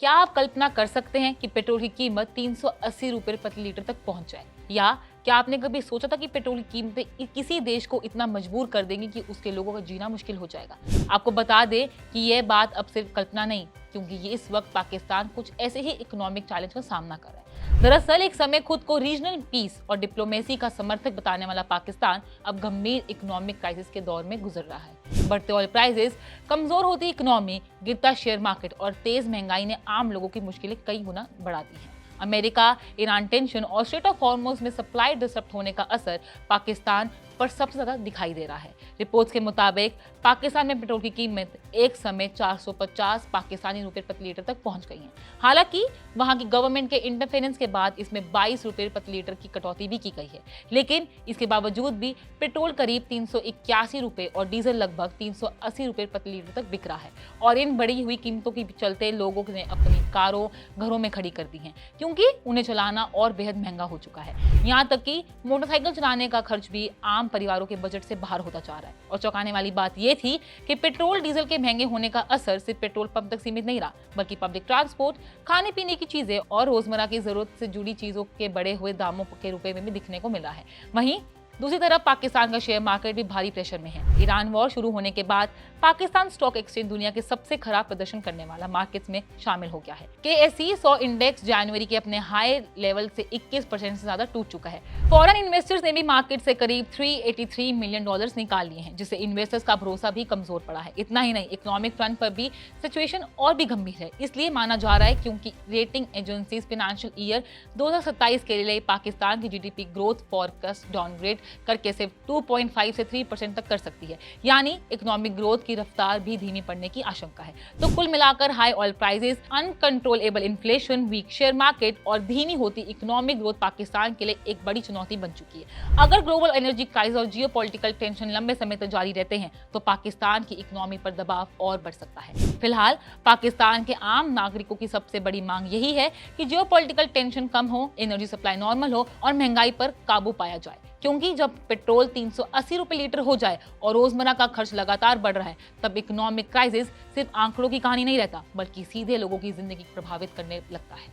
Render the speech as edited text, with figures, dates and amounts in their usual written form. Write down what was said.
क्या आप कल्पना कर सकते हैं कि पेट्रोल की कीमत 380 रुपए प्रति लीटर तक पहुंच जाए? या क्या आपने कभी सोचा था कि पेट्रोल की कीमतें किसी देश को इतना मजबूर कर देंगी कि उसके लोगों का जीना मुश्किल हो जाएगा? आपको बता दें कि यह बात अब सिर्फ कल्पना नहीं, क्योंकि ये इस वक्त पाकिस्तान कुछ ऐसे ही इकोनॉमिक चैलेंज का सामना कर रहा है। दरअसल एक समय खुद को रीजनल पीस और डिप्लोमेसी का समर्थक बताने वाला पाकिस्तान अब गंभीर इकोनॉमिक क्राइसिस के दौर में गुजर रहा है। बढ़ते ऑयल प्राइसेस, कमजोर होती इकोनॉमी, गिरता शेयर मार्केट और तेज महंगाई ने आम लोगों की मुश्किलें कई गुना बढ़ा दी हैं। अमेरिका ईरान टेंशन और स्ट्रेट ऑफ हॉर्मुज़ में सप्लाई डिसरप्ट होने का असर पाकिस्तान पर सबसे ज्यादा दिखाई दे रहा है। रिपोर्ट्स के मुताबिक पाकिस्तान में पेट्रोल की कीमत एक समय 450 पाकिस्तानी रुपए प्रति लीटर तक पहुंच गई है। हालांकि वहां की गवर्नमेंट के इंटरफेरेंस के बाद इसमें 22 रुपए प्रति लीटर की कटौती भी की गई है, लेकिन इसके बावजूद भी पेट्रोल करीब 381 रुपए और डीजल लगभग 380 रुपए प्रति लीटर तक बिक रहा है। और इन बढ़ी हुई कीमतों के चलते लोगों ने अपनी कारों घरों में खड़ी कर दी हैं, क्योंकि उन्हें चलाना और बेहद महंगा हो चुका है। यहाँ तक कि मोटरसाइकिल चलाने का खर्च भी आम परिवारों के बजट से बाहर होता जा रहा है। और चौंकाने वाली बात यह थी कि पेट्रोल डीजल के महंगे होने का असर सिर्फ पेट्रोल पंप तक सीमित नहीं रहा, बल्कि पब्लिक ट्रांसपोर्ट, खाने पीने की चीजें और रोजमर्रा की जरूरत से जुड़ी चीजों के बढ़े हुए दामों के रुपए में भी दिखने को मिला है। वहीं दूसरी तरफ पाकिस्तान का शेयर मार्केट भी भारी प्रेशर में है। ईरान वॉर शुरू होने के बाद पाकिस्तान स्टॉक एक्सचेंज दुनिया के सबसे खराब प्रदर्शन करने वाला मार्केट्स में शामिल हो गया है। KSE 100 इंडेक्स जनवरी के अपने हाई लेवल से 21% से ज्यादा टूट चुका है। फॉरेन इन्वेस्टर्स ने भी मार्केट से करीब $383 मिलियन निकाल लिए हैं, जिससे इन्वेस्टर्स का भरोसा भी कमजोर पड़ा है। इतना ही नहीं, इकोनॉमिक फ्रंट पर भी सिचुएशन और भी गंभीर है। इसलिए माना जा रहा है क्योंकि रेटिंग एजेंसीज फाइनेंशियल ईयर 2027 के लिए पाकिस्तान की GDP ग्रोथ फोरकास्ट डाउनग्रेड करके सिर्फ 2.5 से 3% तक कर सकती है, यानी इकोनॉमिक ग्रोथ की रफ्तार भी धीमी पड़ने की आशंका है। तो कुल मिलाकर high oil prices, uncontrollable inflation, weak share market और धीमी होती इकोनॉमिक ग्रोथ पाकिस्तान के लिए एक बड़ी चुनौती बन चुकी है। अगर ग्लोबल एनर्जी क्राइसिस और जियोपॉलिटिकल टेंशन लंबे समय तक जारी रहते हैं तो पाकिस्तान की इकोनॉमी पर दबाव और बढ़ सकता है। फिलहाल पाकिस्तान के आम नागरिकों की सबसे बड़ी मांग यही है कि जियोपॉलिटिकल टेंशन कम हो, एनर्जी सप्लाई नॉर्मल हो और महंगाई पर काबू पाया जाए, क्योंकि जब पेट्रोल 380 रुपए लीटर हो जाए और रोजमर्रा का खर्च लगातार बढ़ रहा है, तब इकोनॉमिक क्राइसिस सिर्फ आंकड़ों की कहानी नहीं रहता, बल्कि सीधे लोगों की जिंदगी प्रभावित करने लगता है।